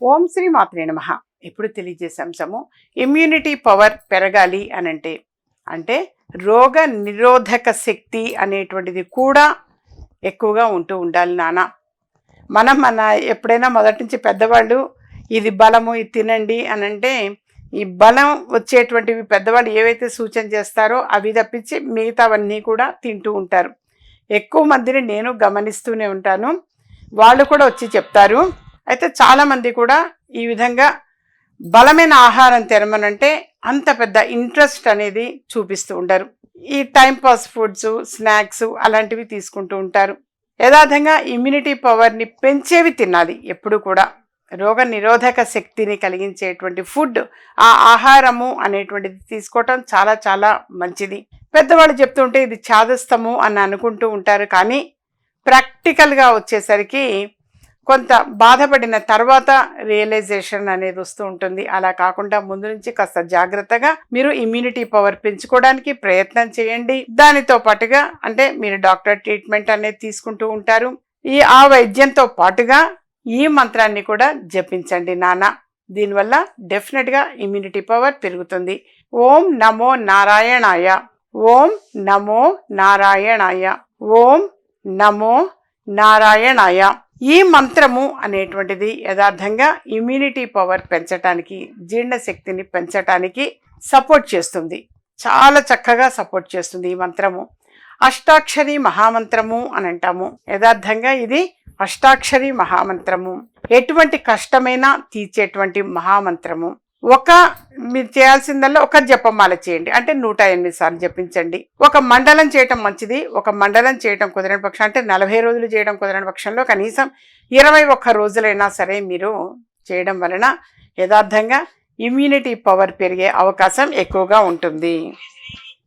ఓం శ్రీ మాత్రే నమః. ఇప్పుడు తెలియజేసే అంశము ఇమ్యూనిటీ పవర్ పెరగాలి అంటే రోగ నిరోధక శక్తి అనేటువంటిది కూడా ఎక్కువగా ఉండాలి నాన్న. మన ఎప్పుడైనా మొదటి నుంచి పెద్దవాళ్ళు ఇది బలము ఇది తినండి అని అంటే ఈ బలం వచ్చేటువంటివి పెద్దవాళ్ళు ఏవైతే సూచన చేస్తారో అవి తప్పించి మిగతావన్నీ కూడా తింటూ ఉంటారు. ఎక్కువ మందిని నేను గమనిస్తూనే ఉంటాను, వాళ్ళు కూడా వచ్చి చెప్తారు. అయితే చాలామంది కూడా ఈ విధంగా బలమైన ఆహారం తినమనంటే అంత పెద్ద ఇంట్రెస్ట్ అనేది చూపిస్తూ ఉంటారు. ఈ టైంపాస్ ఫుడ్స్, స్నాక్స్ అలాంటివి తీసుకుంటూ ఉంటారు. యథార్థంగా ఇమ్యూనిటీ పవర్ని పెంచేవి తినాలి. ఎప్పుడు కూడా రోగ నిరోధక శక్తిని కలిగించేటువంటి ఫుడ్, ఆ ఆహారము అనేటువంటిది తీసుకోవటం చాలా చాలా మంచిది. పెద్దవాళ్ళు చెప్తుంటే ఇది చాదస్తము అని అనుకుంటూ ఉంటారు, కానీ ప్రాక్టికల్గా వచ్చేసరికి కొంత బాధపడిన తర్వాత రియలైజేషన్ అనేది వస్తూ ఉంటుంది. అలా కాకుండా ముందు నుంచి కాస్త జాగ్రత్తగా మీరు ఇమ్యూనిటీ పవర్ పెంచుకోవడానికి ప్రయత్నం చేయండి. దానితో పాటుగా అంటే మీరు డాక్టర్ ట్రీట్మెంట్ అనేది తీసుకుంటూ ఉంటారు. ఆ వైద్యంతో పాటుగా ఈ మంత్రాన్ని కూడా జపించండి నాన్న. దీనివల్ల డెఫినెట్గా ఇమ్యూనిటీ పవర్ పెరుగుతుంది. ఓం నమో నారాయణాయ, ఓం నమో నారాయణాయ, ఓం నమో నారాయణాయ. ఈ మంత్రము అనేటువంటిది యథార్థంగా ఇమ్యూనిటీ పవర్ పెంచటానికి, జీర్ణశక్తిని పెంచటానికి సపోర్ట్ చేస్తుంది. చాలా చక్కగా సపోర్ట్ చేస్తుంది ఈ మంత్రము. అష్టాక్షరి మహామంత్రము అని అంటాము. యథార్థంగా ఇది అష్టాక్షరి మహామంత్రము. ఎటువంటి కష్టమైనా తీర్చేటువంటి మహామంత్రము. మీరు చేయాల్సిందల్లా ఒక జపమాల చేయండి, అంటే 108 సార్లు జపించండి. ఒక మండలం చేయటం మంచిది. ఒక మండలం చేయటం కుదరని పక్షం, అంటే 40 రోజులు చేయడం కుదరని పక్షంలో కనీసం 21 రోజులైనా సరే మీరు చేయడం వలన యథార్థంగా ఇమ్యూనిటీ పవర్ పెరిగే అవకాశం ఎక్కువగా ఉంటుంది.